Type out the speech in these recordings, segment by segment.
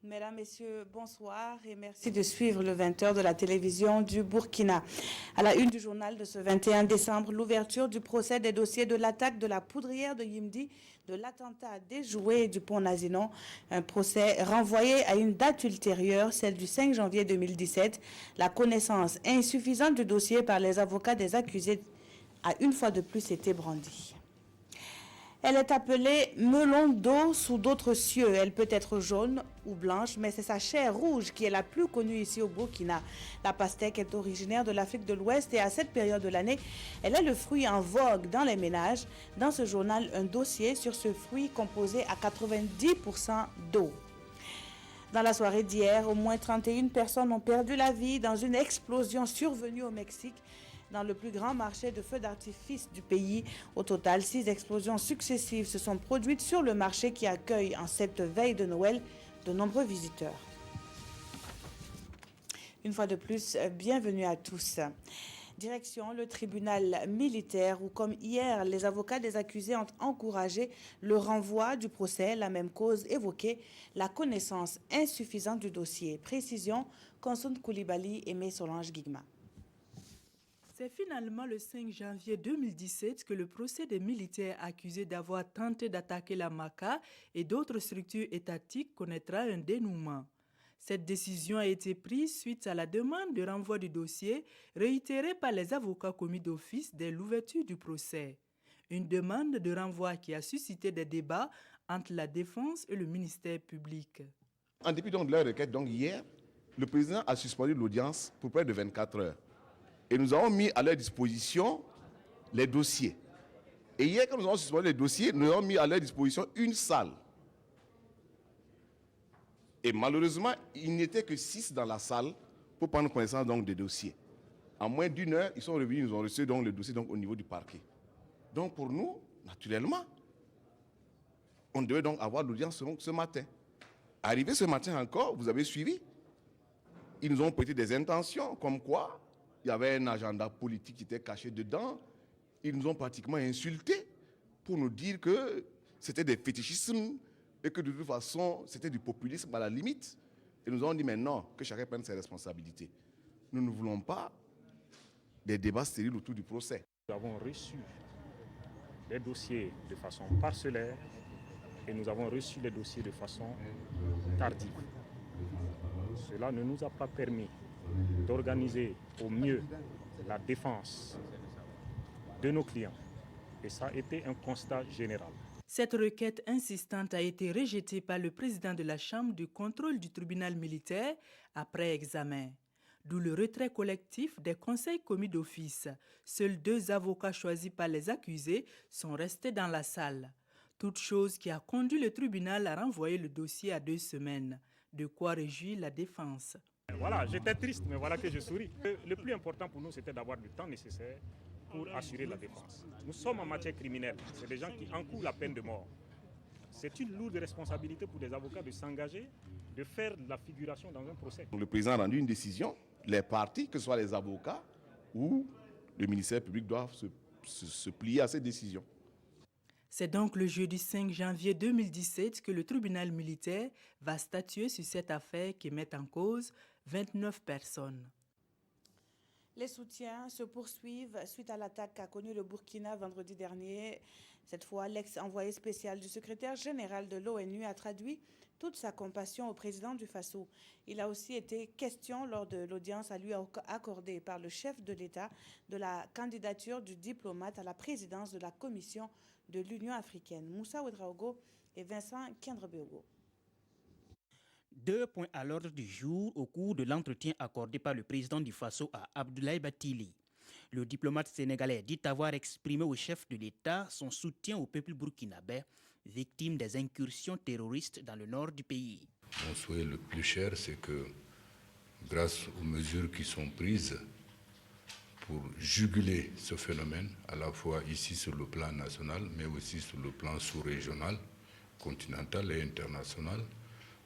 Mesdames, Messieurs, bonsoir et merci de suivre le 20h de la télévision du Burkina. À la une du journal de ce 21 décembre, l'ouverture du procès des dossiers de l'attaque de la poudrière de Yimdi, de l'attentat déjoué du pont Nazinon, un procès renvoyé à une date ultérieure, celle du 5 janvier 2017. La connaissance insuffisante du dossier par les avocats des accusés a une fois de plus été brandie. Elle est appelée melon d'eau sous d'autres cieux. Elle peut être jaune ou blanche, mais c'est sa chair rouge qui est la plus connue ici au Burkina. La pastèque est originaire de l'Afrique de l'Ouest et à cette période de l'année, elle est le fruit en vogue dans les ménages. Dans ce journal, un dossier sur ce fruit composé à 90% d'eau. Dans la soirée d'hier, au moins 31 personnes ont perdu la vie dans une explosion survenue au Mexique, dans le plus grand marché de feux d'artifice du pays. Au total, 6 explosions successives se sont produites sur le marché qui accueille en cette veille de Noël de nombreux visiteurs. Une fois de plus, bienvenue à tous. Direction le tribunal militaire où, comme hier, les avocats des accusés ont encouragé le renvoi du procès, la même cause évoquée, la connaissance insuffisante du dossier. Précision, Konsoun Koulibaly et Solange Guigma. C'est finalement le 5 janvier 2017 que le procès des militaires accusés d'avoir tenté d'attaquer la MACA et d'autres structures étatiques connaîtra un dénouement. Cette décision a été prise suite à la demande de renvoi du dossier réitérée par les avocats commis d'office dès l'ouverture du procès. Une demande de renvoi qui a suscité des débats entre la défense et le ministère public. En dépit de leur requête, hier, le président a suspendu l'audience pour près de 24 heures. Et nous avons mis à leur disposition les dossiers. Et hier, quand nous avons suspendu les dossiers, nous avons mis à leur disposition une salle. Et malheureusement, il n'était que 6 dans la salle pour prendre connaissance des dossiers. En moins d'une heure, ils sont revenus, ils ont reçu le dossier au niveau du parquet. Donc pour nous, naturellement, on devait donc avoir l'audience ce matin. Arrivé ce matin encore, vous avez suivi, ils nous ont prêté des intentions comme quoi il y avait un agenda politique qui était caché dedans. Ils nous ont pratiquement insultés pour nous dire que c'était des fétichismes et que de toute façon, c'était du populisme à la limite. Et nous avons dit, mais non, que chacun prenne ses responsabilités. Nous ne voulons pas des débats stériles autour du procès. Nous avons reçu les dossiers de façon parcellaire et nous avons reçu les dossiers de façon tardive. Cela ne nous a pas permis d'organiser au mieux la défense de nos clients. Et ça a été un constat général. Cette requête insistante a été rejetée par le président de la Chambre du contrôle du tribunal militaire après examen. D'où le retrait collectif des conseils commis d'office. Seuls 2 avocats choisis par les accusés sont restés dans la salle. Toute chose qui a conduit le tribunal à renvoyer le dossier à 2 semaines. De quoi réjouir la défense. Voilà, j'étais triste, mais voilà que je souris. Le plus important pour nous, c'était d'avoir du temps nécessaire pour assurer la défense. Nous sommes en matière criminelle. C'est des gens qui encourent la peine de mort. C'est une lourde responsabilité pour des avocats de s'engager, de faire de la figuration dans un procès. Le président a rendu une décision. Les parties, que ce soit les avocats ou le ministère public, doivent se plier à cette décision. C'est donc le jeudi 5 janvier 2017 que le tribunal militaire va statuer sur cette affaire qui met en cause 29 personnes. Les soutiens se poursuivent suite à l'attaque qu'a connue le Burkina vendredi dernier. Cette fois, l'ex-envoyé spécial du secrétaire général de l'ONU a traduit toute sa compassion au président du Faso. Il a aussi été question lors de l'audience à lui accordée par le chef de l'État de la candidature du diplomate à la présidence de la Commission de l'Union africaine. Moussa Ouedraogo et Vincent Kendrebeogo. 2 points à l'ordre du jour au cours de l'entretien accordé par le président du Faso à Abdoulaye Bathily. Le diplomate sénégalais dit avoir exprimé au chef de l'État son soutien au peuple burkinabé, victime des incursions terroristes dans le nord du pays. Mon souhait le plus cher, c'est que grâce aux mesures qui sont prises pour juguler ce phénomène, à la fois ici sur le plan national, mais aussi sur le plan sous-régional, continental et international,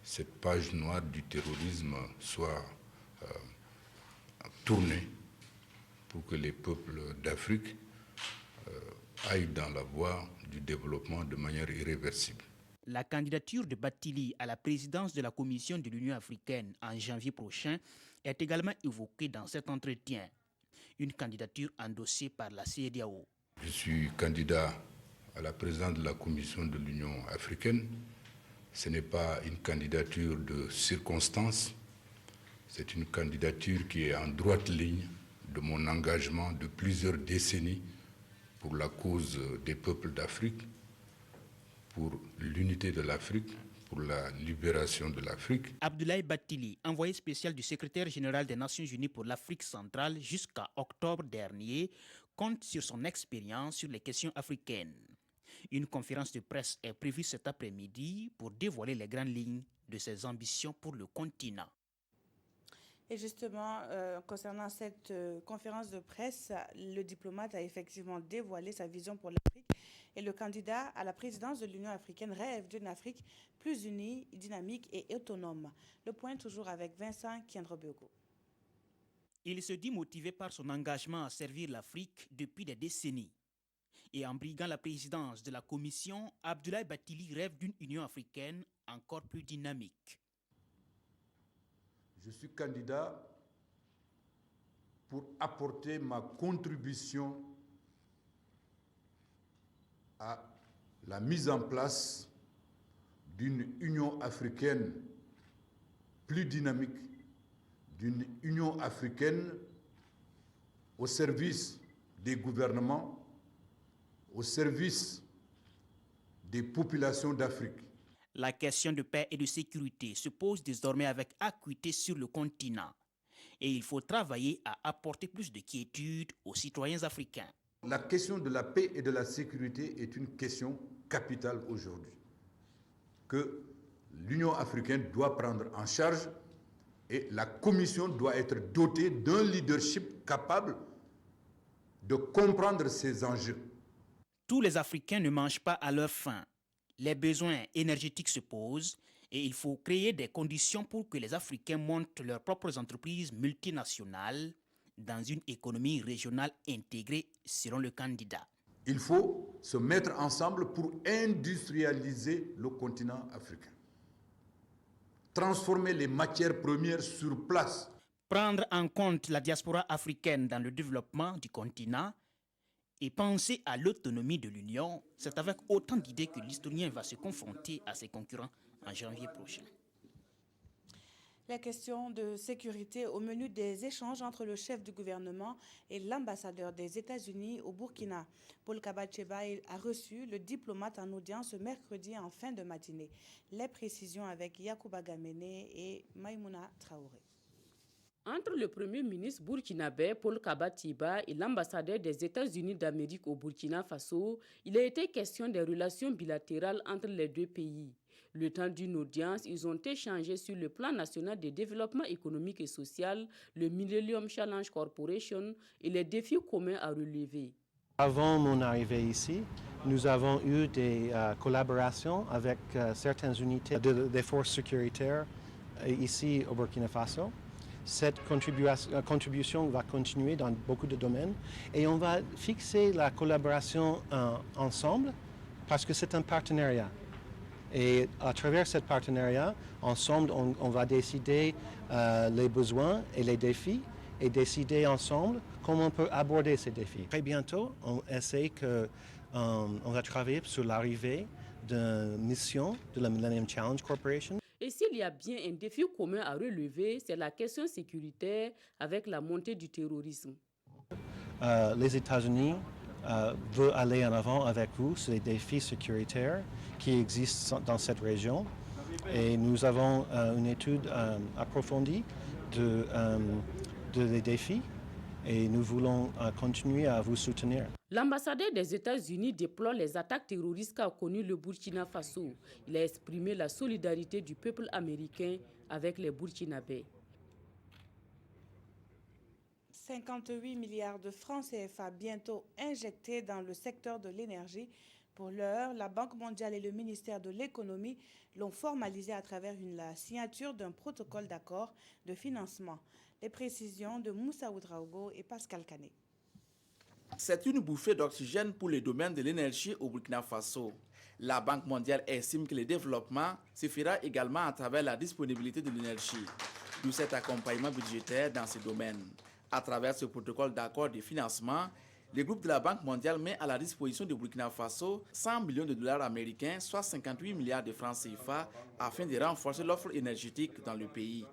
cette page noire du terrorisme soit tournée pour que les peuples d'Afrique aillent dans la voie du développement de manière irréversible. La candidature de Bathily à la présidence de la Commission de l'Union africaine en janvier prochain est également évoquée dans cet entretien. Une candidature endossée par la CEDEAO. Je suis candidat à la présidence de la Commission de l'Union africaine. Ce n'est pas une candidature de circonstance, c'est une candidature qui est en droite ligne de mon engagement de plusieurs décennies pour la cause des peuples d'Afrique, pour l'unité de l'Afrique, pour la libération de l'Afrique. Abdoulaye Bathily, envoyé spécial du secrétaire général des Nations Unies pour l'Afrique centrale jusqu'à octobre dernier, compte sur son expérience sur les questions africaines. Une conférence de presse est prévue cet après-midi pour dévoiler les grandes lignes de ses ambitions pour le continent. Et justement, concernant cette conférence de presse, le diplomate a effectivement dévoilé sa vision pour l'Afrique et le candidat à la présidence de l'Union africaine rêve d'une Afrique plus unie, dynamique et autonome. Le point toujours avec Vincent Kiendrobego. Il se dit motivé par son engagement à servir l'Afrique depuis des décennies. Et en briguant la présidence de la Commission, Abdoulaye Bathily rêve d'une Union africaine encore plus dynamique. Je suis candidat pour apporter ma contribution à la mise en place d'une Union africaine plus dynamique, d'une Union africaine au service des gouvernements, au service des populations d'Afrique. La question de paix et de sécurité se pose désormais avec acuité sur le continent. Et il faut travailler à apporter plus de quiétude aux citoyens africains. La question de la paix et de la sécurité est une question capitale aujourd'hui, que l'Union africaine doit prendre en charge et la Commission doit être dotée d'un leadership capable de comprendre ces enjeux. Tous les Africains ne mangent pas à leur faim. Les besoins énergétiques se posent et il faut créer des conditions pour que les Africains montent leurs propres entreprises multinationales dans une économie régionale intégrée selon le candidat. Il faut se mettre ensemble pour industrialiser le continent africain. Transformer les matières premières sur place. Prendre en compte la diaspora africaine dans le développement du continent et penser à l'autonomie de l'Union, c'est avec autant d'idées que l'historien va se confronter à ses concurrents en janvier prochain. La question de sécurité au menu des échanges entre le chef du gouvernement et l'ambassadeur des États-Unis au Burkina. Paul Kabacheba a reçu le diplomate en audience ce mercredi en fin de matinée. Les précisions avec Yacouba Gamene et Maïmouna Traoré. Entre le Premier ministre burkinabé Paul Kabatiba et l'ambassadeur des États-Unis d'Amérique au Burkina Faso, il a été question des relations bilatérales entre les deux pays. Le temps d'une audience, ils ont échangé sur le plan national de développement économique et social, le Millennium Challenge Corporation et les défis communs à relever. Avant mon arrivée ici, nous avons eu des collaborations avec certaines unités des forces sécuritaires ici au Burkina Faso. Cette contribution va continuer dans beaucoup de domaines et on va fixer la collaboration ensemble parce que c'est un partenariat. Et à travers ce partenariat, ensemble, on va décider les besoins et les défis et décider ensemble comment on peut aborder ces défis. Très bientôt, on va travailler sur l'arrivée d'une mission de la Millennium Challenge Corporation. Et s'il y a bien un défi commun à relever, c'est la question sécuritaire avec la montée du terrorisme. Les États-Unis veulent aller en avant avec vous sur les défis sécuritaires qui existent dans cette région. Et nous avons une étude approfondie des défis et nous voulons continuer à vous soutenir. L'ambassadeur des États-Unis déplore les attaques terroristes qu'a connues le Burkina Faso. Il a exprimé la solidarité du peuple américain avec les Burkinabés. 58 milliards de francs CFA bientôt injectés dans le secteur de l'énergie. Pour l'heure, la Banque mondiale et le ministère de l'économie l'ont formalisé à travers la signature d'un protocole d'accord de financement. Les précisions de Moussa Oudraogo et Pascal Canet. C'est une bouffée d'oxygène pour le domaine de l'énergie au Burkina Faso. La Banque mondiale estime que le développement se fera également à travers la disponibilité de l'énergie, d'où cet accompagnement budgétaire dans ce domaine. À travers ce protocole d'accord de financement, le groupe de la Banque mondiale met à la disposition du Burkina Faso 100 millions de dollars américains, soit 58 milliards de francs CFA, afin de renforcer l'offre énergétique dans le pays.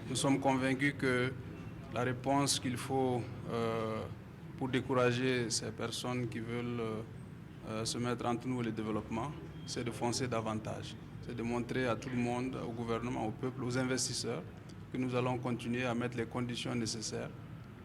Nous sommes convaincus que la réponse qu'il faut pour décourager ces personnes qui veulent se mettre entre nous et le développement, c'est de foncer davantage. C'est de montrer à tout le monde, au gouvernement, au peuple, aux investisseurs, que nous allons continuer à mettre les conditions nécessaires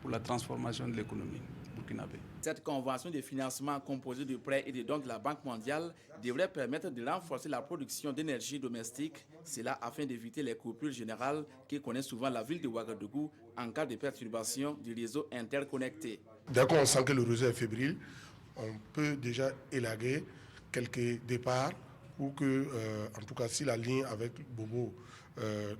pour la transformation de l'économie burkinabé. Cette convention de financement composée de prêts et de dons de la Banque mondiale devrait permettre de renforcer la production d'énergie domestique, cela afin d'éviter les coupures générales que connaît souvent la ville de Ouagadougou en cas de perturbation du réseau interconnecté. Dès qu'on sent que le réseau est fébrile, on peut déjà élaguer quelques départs ou que, en tout cas, si la ligne avec Bobo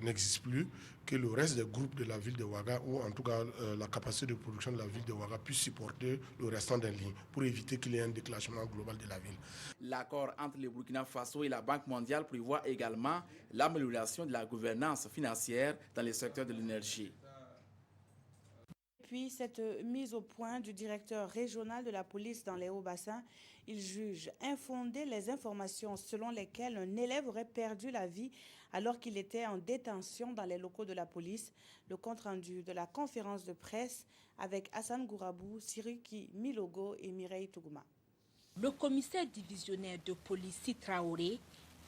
n'existe plus, que le reste des groupes de la ville de Ouaga, ou en tout cas la capacité de production de la ville de Ouaga, puisse supporter le restant des lignes pour éviter qu'il y ait un déclenchement global de la ville. L'accord entre le Burkina Faso et la Banque mondiale prévoit également l'amélioration de la gouvernance financière dans le secteur de l'énergie. Puis cette mise au point du directeur régional de la police dans les Hauts-Bassins, il juge infondées les informations selon lesquelles un élève aurait perdu la vie alors qu'il était en détention dans les locaux de la police. Le compte-rendu de la conférence de presse avec Hassan Gourabou, Siriki Milogo et Mireille Tougouma. Le commissaire divisionnaire de police Traoré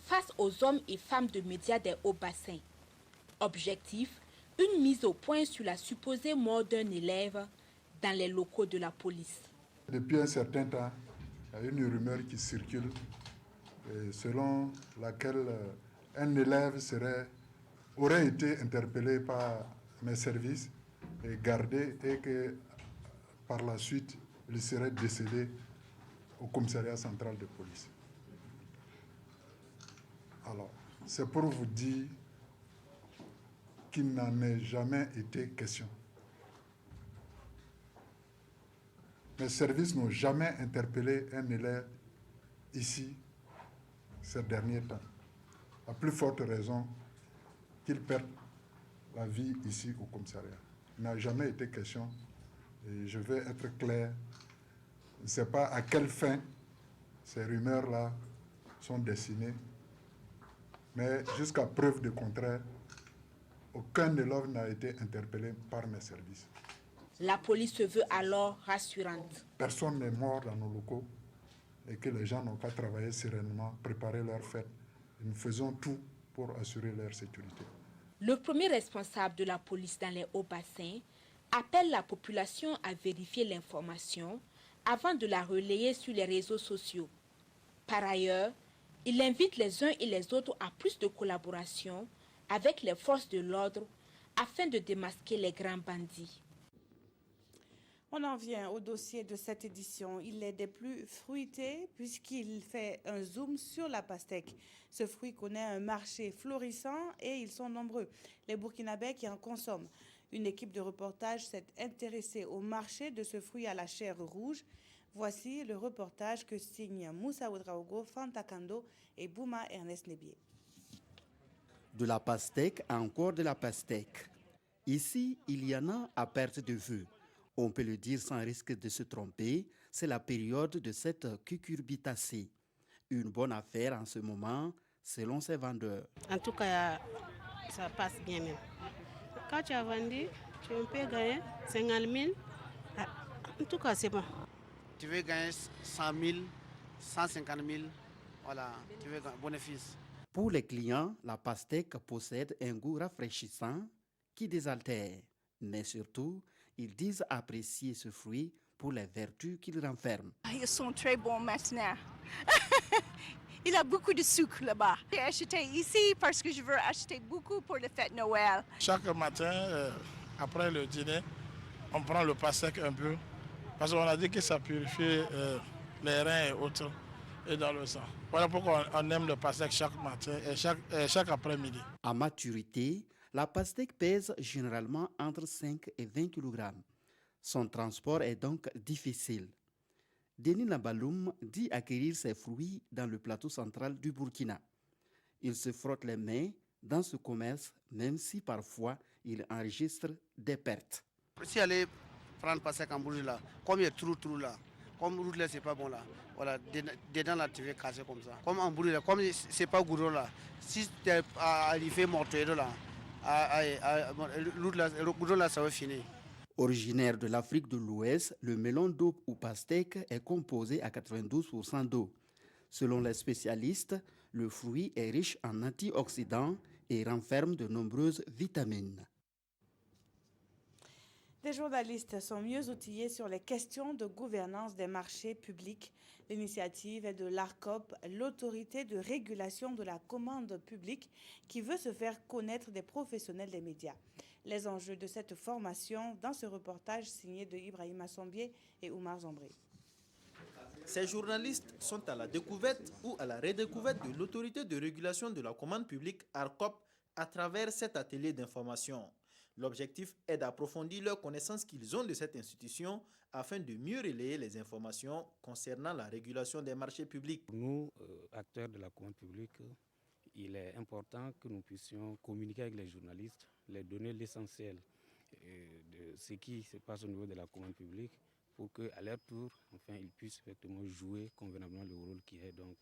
face aux hommes et femmes de médias des Hauts-Bassins. Objectif: une mise au point sur la supposée mort d'un élève dans les locaux de la police. Depuis un certain temps, il y a une rumeur qui circule selon laquelle un élève aurait été interpellé par mes services et gardé et que par la suite, il serait décédé au commissariat central de police. Alors, c'est pour vous dire qu'il n'en ait jamais été question. Mes services n'ont jamais interpellé un élève ici ces derniers temps. À plus forte raison qu'il perde la vie ici au commissariat. Il n'a jamais été question, et je vais être clair, je ne sais pas à quelle fin ces rumeurs-là sont destinées, mais jusqu'à preuve du contraire, aucun élève n'a été interpellé par mes services. La police se veut alors rassurante. Personne n'est mort dans nos locaux et que les gens n'ont qu'à travailler sereinement, préparer leur fête. Nous faisons tout pour assurer leur sécurité. Le premier responsable de la police dans les Hauts-Bassins appelle la population à vérifier l'information avant de la relayer sur les réseaux sociaux. Par ailleurs, il invite les uns et les autres à plus de collaboration avec les forces de l'ordre afin de démasquer les grands bandits. On en vient au dossier de cette édition. Il est des plus fruités puisqu'il fait un zoom sur la pastèque. Ce fruit connaît un marché florissant et ils sont nombreux, les Burkinabés qui en consomment. Une équipe de reportage s'est intéressée au marché de ce fruit à la chair rouge. Voici le reportage que signent Moussa Ouedraogo, Fanta Kando et Bouma Ernest Nebier. De la pastèque à encore de la pastèque. Ici, il y en a à perte de vue. On peut le dire sans risque de se tromper, c'est la période de cette cucurbitacée. Une bonne affaire en ce moment, selon ses vendeurs. En tout cas, ça passe bien même. Quand tu as vendu, tu peux gagner 50 000. En tout cas, c'est bon. Tu veux gagner 100 000, 150 000, voilà, tu veux gagner bénéfice. Pour les clients, la pastèque possède un goût rafraîchissant qui désaltère. Mais surtout, ils disent apprécier ce fruit pour les vertus qu'il renferme. Ils sont très bons maintenant. Il y a beaucoup de sucre là-bas. J'ai acheté ici parce que je veux acheter beaucoup pour les fêtes Noël. Chaque matin, après le dîner, on prend le pastèque un peu parce qu'on a dit que ça purifie les reins et autres et dans le sang. Voilà pourquoi on aime le pastèque chaque matin et chaque après-midi. À maturité, la pastèque pèse généralement entre 5 et 20 kg. Son transport est donc difficile. Denis Nabaloum dit acquérir ses fruits dans le plateau central du Burkina. Il se frotte les mains dans ce commerce, même si parfois il enregistre des pertes. Si aller prendre passer en bouge là, comme il y a trou là, comme route là c'est pas bon là, voilà, dedans là tu veux casser comme ça. Comme en bouge là, comme c'est pas goudron là, si tu es arrivé mortel là, le goudron là ça va finir. Originaire de l'Afrique de l'Ouest, le melon d'eau ou pastèque est composé à 92% d'eau. Selon les spécialistes, le fruit est riche en antioxydants et renferme de nombreuses vitamines. Des journalistes sont mieux outillés sur les questions de gouvernance des marchés publics. L'initiative est de l'ARCOP, l'autorité de régulation de la commande publique, qui veut se faire connaître des professionnels des médias. Les enjeux de cette formation dans ce reportage signé de Ibrahima Sombier et Oumar Zambré. Ces journalistes sont à la découverte ou à la redécouverte de l'autorité de régulation de la commande publique ARCOP à travers cet atelier d'information. L'objectif est d'approfondir leurs connaissances qu'ils ont de cette institution afin de mieux relayer les informations concernant la régulation des marchés publics. Pour nous, acteurs de la commande publique, il est important que nous puissions communiquer avec les journalistes, les donner l'essentiel de ce qui se passe au niveau de la commande publique pour qu'à leur tour, enfin, ils puissent effectivement jouer convenablement le rôle qui est donc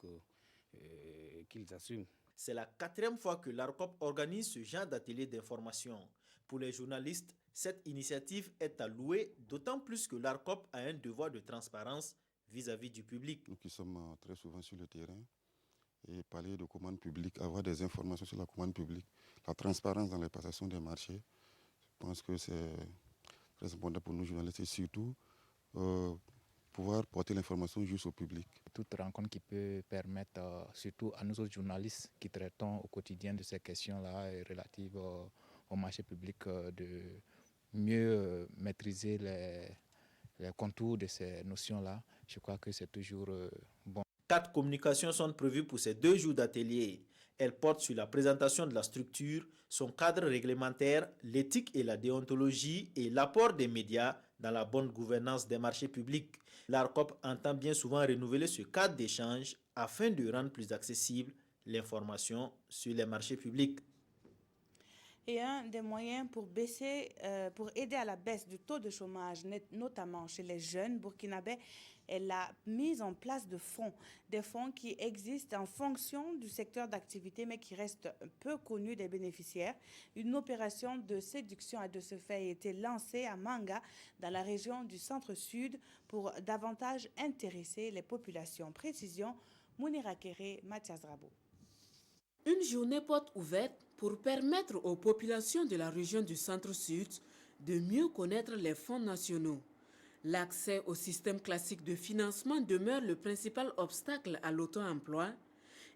qu'ils assument. C'est la 4e fois que l'ARCOP organise ce genre d'atelier d'information. Pour les journalistes, cette initiative est à louer, d'autant plus que l'ARCOP a un devoir de transparence vis-à-vis du public. Nous qui sommes très souvent sur le terrain et parler de commande publique, avoir des informations sur la commande publique, la transparence dans les passations des marchés, je pense que c'est très important pour nous journalistes et surtout pouvoir porter l'information juste au public. Toute rencontre qui peut permettre, surtout à nous autres journalistes qui traitons au quotidien de ces questions-là relatives au marché public, de mieux maîtriser les contours de ces notions-là. Je crois que c'est toujours bon. 4 communications sont prévues pour ces 2 jours d'atelier. Elles portent sur la présentation de la structure, son cadre réglementaire, l'éthique et la déontologie et l'apport des médias dans la bonne gouvernance des marchés publics. L'ARCOP entend bien souvent renouveler ce cadre d'échange afin de rendre plus accessible l'information sur les marchés publics. Et un des moyens pour aider à la baisse du taux de chômage, notamment chez les jeunes burkinabés, est la mise en place de fonds. Des fonds qui existent en fonction du secteur d'activité, mais qui restent peu connus des bénéficiaires. Une opération de séduction a de ce fait été lancée à Manga, dans la région du centre-sud, pour davantage intéresser les populations. Précision, Mounira Kéré, Mathias Rabo. Une journée porte ouverte pour permettre aux populations de la région du centre-sud de mieux connaître les fonds nationaux. L'accès au système classique de financement demeure le principal obstacle à l'auto-emploi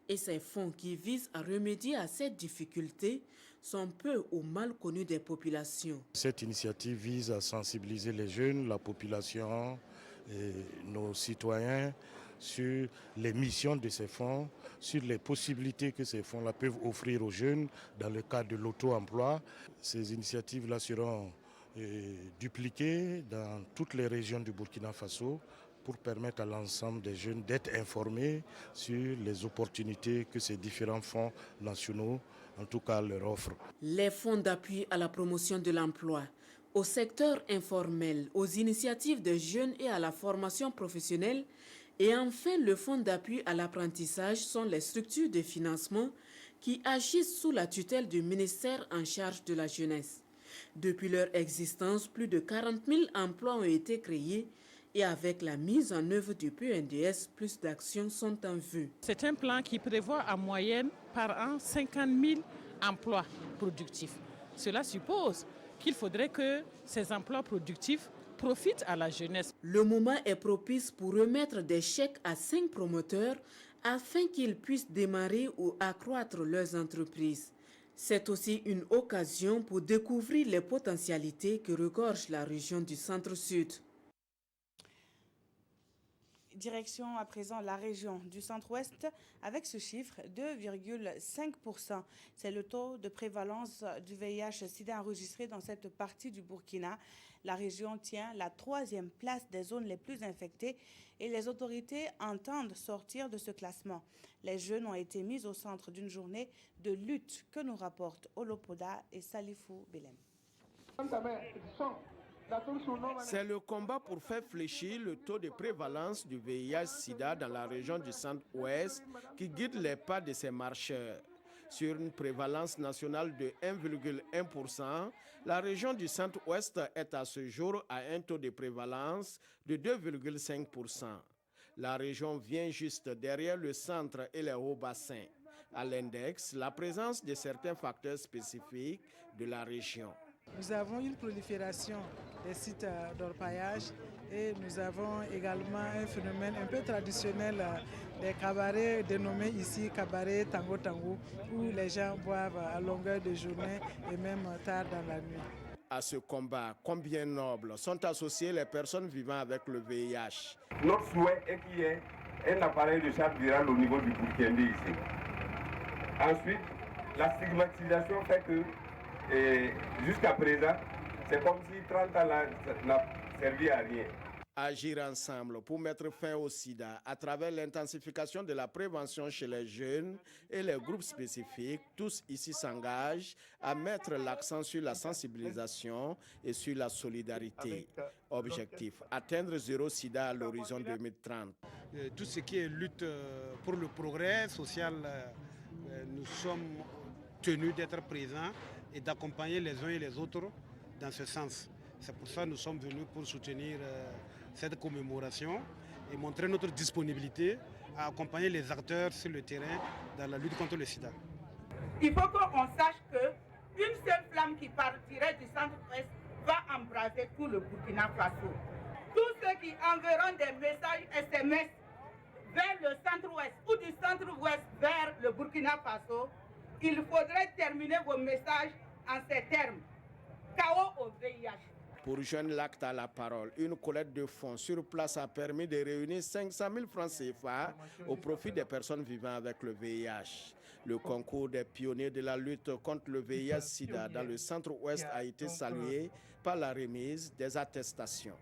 et ces fonds qui visent à remédier à cette difficulté sont peu ou mal connus des populations. Cette initiative vise à sensibiliser les jeunes, la population et nos citoyens sur les missions de ces fonds, sur les possibilités que ces fonds-là peuvent offrir aux jeunes dans le cadre de l'auto-emploi. Ces initiatives-là seront dupliquées dans toutes les régions du Burkina Faso pour permettre à l'ensemble des jeunes d'être informés sur les opportunités que ces différents fonds nationaux, en tout cas, leur offrent. Les fonds d'appui à la promotion de l'emploi, au secteur informel, aux initiatives des jeunes et à la formation professionnelle, et enfin, le fonds d'appui à l'apprentissage sont les structures de financement qui agissent sous la tutelle du ministère en charge de la jeunesse. Depuis leur existence, plus de 40 000 emplois ont été créés et avec la mise en œuvre du PNDS, plus d'actions sont en vue. C'est un plan qui prévoit en moyenne par an 50 000 emplois productifs. Cela suppose qu'il faudrait que ces emplois productifs profite à la jeunesse. Le moment est propice pour remettre des chèques à 5 promoteurs afin qu'ils puissent démarrer ou accroître leurs entreprises. C'est aussi une occasion pour découvrir les potentialités que regorge la région du centre-sud. Direction à présent la région du centre-ouest avec ce chiffre, 2,5%. C'est le taux de prévalence du VIH-Sida enregistré dans cette partie du Burkina. La région tient la 3e place des zones les plus infectées et les autorités entendent sortir de ce classement. Les jeunes ont été mis au centre d'une journée de lutte que nous rapportent Olopoda et Salifou Belem. C'est le combat pour faire fléchir le taux de prévalence du VIH-Sida dans la région du centre-ouest qui guide les pas de ces marcheurs. Sur une prévalence nationale de 1,1%, la région du centre-ouest est à ce jour à un taux de prévalence de 2,5%. La région vient juste derrière le centre et les hauts bassins. À l'index, la présence de certains facteurs spécifiques de la région. Nous avons une prolifération des sites d'orpaillage et nous avons également un phénomène un peu traditionnel des cabarets dénommés ici cabaret Tango Tango où les gens boivent à longueur de journée et même tard dans la nuit. À ce combat, combien noble sont associées les personnes vivant avec le VIH? Notre souhait est qu'il y ait un appareil de charge virale au niveau du Burkina ici. Ensuite, la stigmatisation fait que jusqu'à présent, c'est comme si 30 ans n'a servi à rien. Agir ensemble pour mettre fin au sida à travers l'intensification de la prévention chez les jeunes et les groupes spécifiques, tous ici s'engagent à mettre l'accent sur la sensibilisation et sur la solidarité. Objectif, atteindre 0 sida à l'horizon 2030. Tout ce qui est lutte pour le progrès social, nous sommes tenus d'être présents et d'accompagner les uns et les autres dans ce sens. C'est pour ça que nous sommes venus pour soutenir cette commémoration et montrer notre disponibilité à accompagner les acteurs sur le terrain dans la lutte contre le sida. Il faut qu'on sache qu'une seule flamme qui partirait du centre-ouest va embraser tout le Burkina Faso. Tous ceux qui enverront des messages SMS vers le centre-ouest ou du centre-ouest vers le Burkina Faso, il faudrait terminer vos messages en ces termes. KO au VIH. Pour joindre l'acte à la parole, une collecte de fonds sur place a permis de réunir 500 000 francs CFA au profit des personnes vivant avec le VIH. Le concours des pionniers de la lutte contre le VIH-Sida dans le centre-ouest a été salué par la remise des attestations.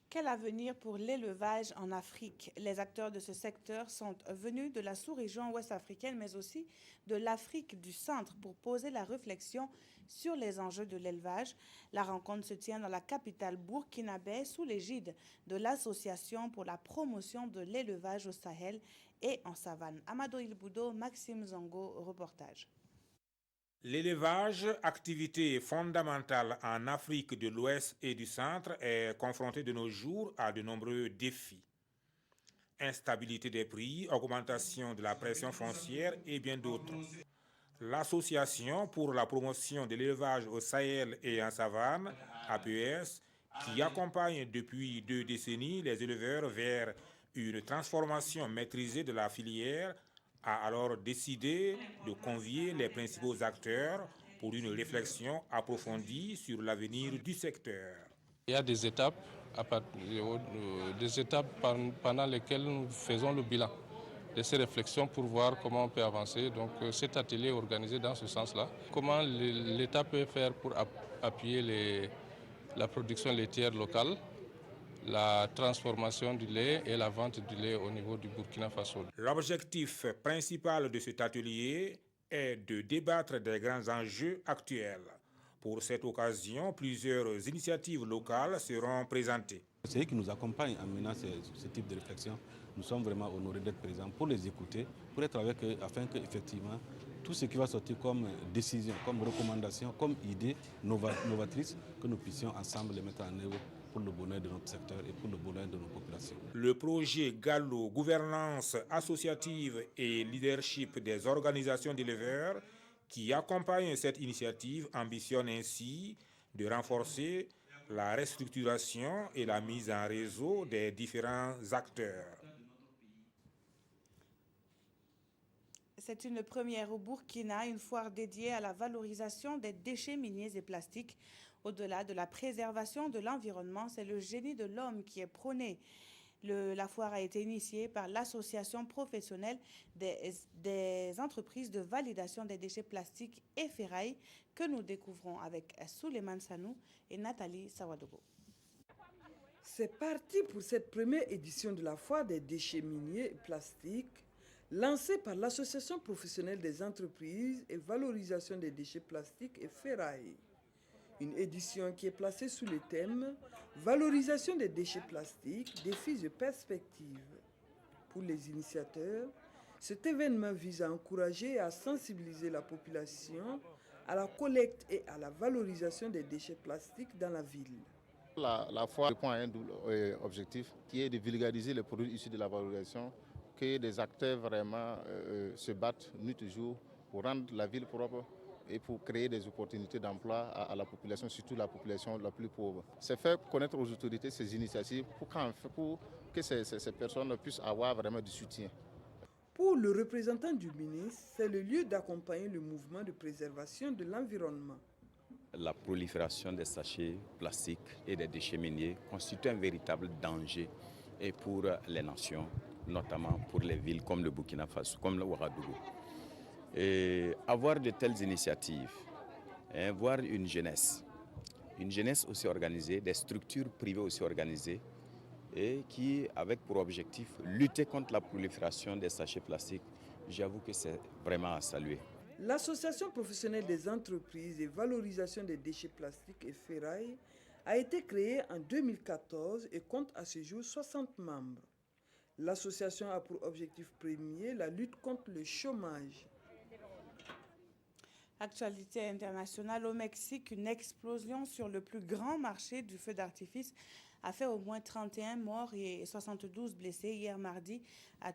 Quel avenir pour l'élevage en Afrique? Les acteurs de ce secteur sont venus de la sous-région ouest-africaine, mais aussi de l'Afrique du centre pour poser la réflexion sur les enjeux de l'élevage. La rencontre se tient dans la capitale burkinabé sous l'égide de l'Association pour la promotion de l'élevage au Sahel et en savane. Amadou Ilboudo, Maxime Zongo, reportage. L'élevage, activité fondamentale en Afrique de l'Ouest et du Centre, est confronté de nos jours à de nombreux défis. Instabilité des prix, augmentation de la pression foncière et bien d'autres. L'Association pour la promotion de l'élevage au Sahel et en savane, APS, qui accompagne depuis 2 décennies les éleveurs vers une transformation maîtrisée de la filière, a alors décidé de convier les principaux acteurs pour une réflexion approfondie sur l'avenir du secteur. Il y a des étapes pendant lesquelles nous faisons le bilan de ces réflexions pour voir comment on peut avancer. Donc cet atelier est organisé dans ce sens-là. Comment l'État peut faire pour appuyer la production laitière locale, la transformation du lait et la vente du lait au niveau du Burkina Faso. L'objectif principal de cet atelier est de débattre des grands enjeux actuels. Pour cette occasion, plusieurs initiatives locales seront présentées. C'est eux qui nous accompagnent en menant ce type de réflexion. Nous sommes vraiment honorés d'être présents pour les écouter, pour être avec eux, afin qu'effectivement, tout ce qui va sortir comme décision, comme recommandation, comme idée novatrice, que nous puissions ensemble les mettre en œuvre pour le bonheur de notre secteur et pour le bonheur de nos populations. Le projet Gallo, gouvernance associative et leadership des organisations d'éleveurs, qui accompagne cette initiative, ambitionne ainsi de renforcer la restructuration et la mise en réseau des différents acteurs. C'est une première au Burkina, une foire dédiée à la valorisation des déchets miniers et plastiques. Au-delà de la préservation de l'environnement, c'est le génie de l'homme qui est prôné. La foire a été initiée par l'association professionnelle des entreprises de validation des déchets plastiques et ferrailles que nous découvrons avec Souleymane Sanou et Nathalie Sawadogo. C'est parti pour cette première édition de la foire des déchets miniers et plastiques lancée par l'association professionnelle des entreprises et valorisation des déchets plastiques et ferrailles. Une édition qui est placée sous le thème « Valorisation des déchets plastiques, défis et perspectives ». Pour les initiateurs, cet événement vise à encourager et à sensibiliser la population à la collecte et à la valorisation des déchets plastiques dans la ville. La foire répond à un double objectif qui est de vulgariser les produits issus de la valorisation, que des acteurs vraiment se battent nuit et jour pour rendre la ville propre et pour créer des opportunités d'emploi à la population, surtout la population la plus pauvre. C'est faire connaître aux autorités ces initiatives pour que ces personnes puissent avoir vraiment du soutien. Pour le représentant du ministre, c'est le lieu d'accompagner le mouvement de préservation de l'environnement. La prolifération des sachets plastiques et des déchets miniers constitue un véritable danger et pour les nations, notamment pour les villes comme le Burkina Faso, comme le Ouagadougou. Et avoir de telles initiatives, voir une jeunesse aussi organisée, des structures privées aussi organisées, et qui, avec pour objectif, lutter contre la prolifération des sachets plastiques, j'avoue que c'est vraiment à saluer. L'association professionnelle des entreprises et valorisation des déchets plastiques et ferrailles a été créée en 2014 et compte à ce jour 60 membres. L'association a pour objectif premier la lutte contre le chômage. Actualité internationale au Mexique, une explosion sur le plus grand marché du feu d'artifice a fait au moins 31 morts et 72 blessés hier mardi à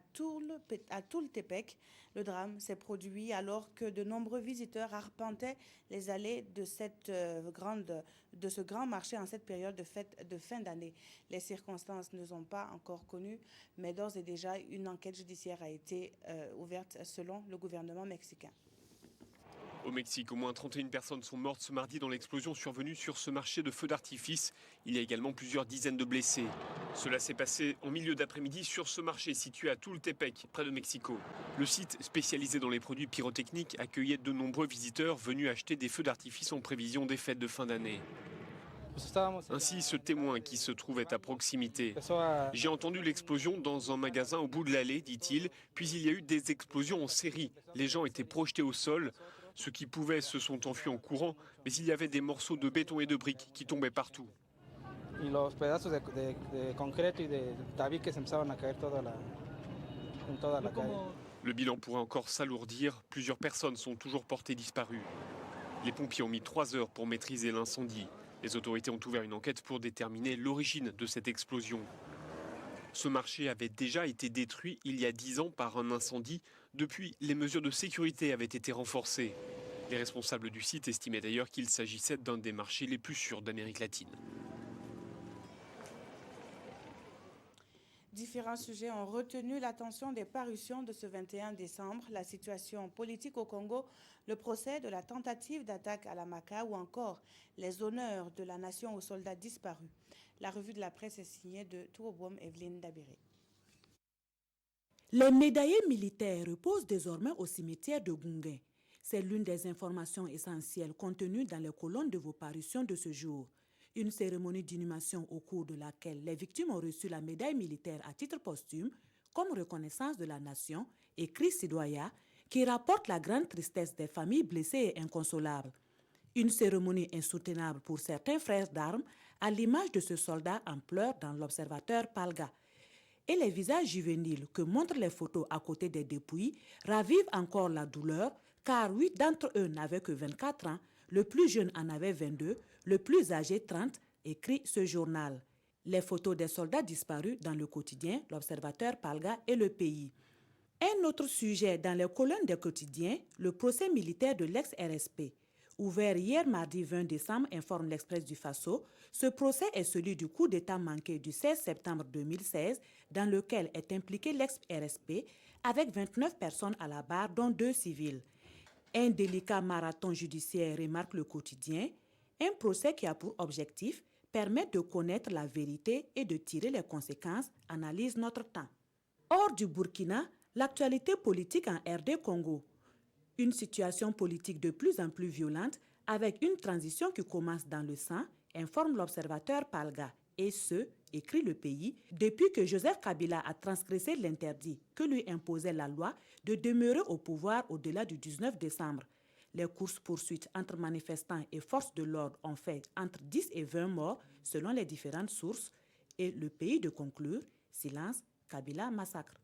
Tultepec. Le drame s'est produit alors que de nombreux visiteurs arpentaient les allées de ce grand marché en cette période de fête de fin d'année. Les circonstances ne sont pas encore connues, mais d'ores et déjà une enquête judiciaire a été ouverte selon le gouvernement mexicain. Au Mexique, au moins 31 personnes sont mortes ce mardi dans l'explosion survenue sur ce marché de feux d'artifice. Il y a également plusieurs dizaines de blessés. Cela s'est passé en milieu d'après-midi sur ce marché situé à Tultepec, près de Mexico. Le site spécialisé dans les produits pyrotechniques accueillait de nombreux visiteurs venus acheter des feux d'artifice en prévision des fêtes de fin d'année. Ainsi, ce témoin qui se trouvait à proximité. J'ai entendu l'explosion dans un magasin au bout de l'allée, dit-il, puis il y a eu des explosions en série. Les gens étaient projetés au sol. Ceux qui pouvaient se sont enfuis en courant, mais il y avait des morceaux de béton et de briques qui tombaient partout. Le bilan pourrait encore s'alourdir. Plusieurs personnes sont toujours portées disparues. Les pompiers ont mis 3 heures pour maîtriser l'incendie. Les autorités ont ouvert une enquête pour déterminer l'origine de cette explosion. Ce marché avait déjà été détruit il y a 10 ans par un incendie. Depuis, les mesures de sécurité avaient été renforcées. Les responsables du site estimaient d'ailleurs qu'il s'agissait d'un des marchés les plus sûrs d'Amérique latine. Différents sujets ont retenu l'attention des parutions de ce 21 décembre. La situation politique au Congo, le procès de la tentative d'attaque à la Maka ou encore les honneurs de la nation aux soldats disparus. La revue de la presse est signée de Tourobom Evelyne Dabiré. Les médaillés militaires reposent désormais au cimetière de Gunguin. C'est l'une des informations essentielles contenues dans les colonnes de vos parutions de ce jour. Une cérémonie d'inhumation au cours de laquelle les victimes ont reçu la médaille militaire à titre posthume comme reconnaissance de la nation, écrit Sidoya, qui rapporte la grande tristesse des familles blessées et inconsolables. Une cérémonie insoutenable pour certains frères d'armes, à l'image de ce soldat en pleurs dans l'observateur Palga. Et les visages juvéniles que montrent les photos à côté des dépouilles ravivent encore la douleur, car 8 d'entre eux n'avaient que 24 ans, le plus jeune en avait 22, le plus âgé 30, écrit ce journal. Les photos des soldats disparus dans le quotidien, l'Observateur Palga et Le Pays. Un autre sujet dans les colonnes des quotidiens, le procès militaire de l'ex-RSP. Ouvert hier mardi 20 décembre, informe l'Express du Faso, ce procès est celui du coup d'État manqué du 16 septembre 2016, dans lequel est impliqué l'ex-RSP, avec 29 personnes à la barre, dont 2 civils. Un délicat marathon judiciaire, remarque le quotidien, un procès qui a pour objectif permettent de connaître la vérité et de tirer les conséquences, analyse notre temps. Hors du Burkina, l'actualité politique en RD Congo. Une situation politique de plus en plus violente avec une transition qui commence dans le sang, informe l'observateur Palga. Et ce, écrit le pays, depuis que Joseph Kabila a transgressé l'interdit que lui imposait la loi de demeurer au pouvoir au-delà du 19 décembre. Les courses-poursuites entre manifestants et forces de l'ordre ont fait entre 10 et 20 morts selon les différentes sources. Et le pays de conclure, silence, Kabila massacre.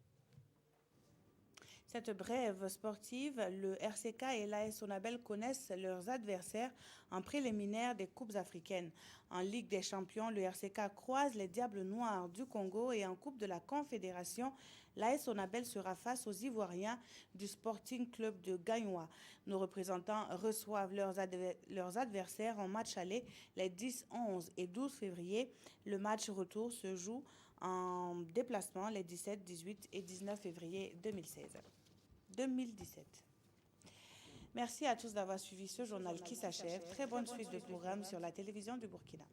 Cette brève sportive, le RCK et l'AS Sonabel connaissent leurs adversaires en préliminaire des Coupes africaines. En Ligue des Champions, le RCK croise les Diables Noirs du Congo et en Coupe de la Confédération, l'AS Sonabel sera face aux Ivoiriens du Sporting Club de Gagnoa. Nos représentants reçoivent leurs adversaires en match aller les 10, 11 et 12 février. Le match retour se joue en déplacement les 17, 18 et 19 février 2017. Merci à tous d'avoir suivi ce journal qui s'achève. Très bonne suite de programme sur la télévision du Burkina.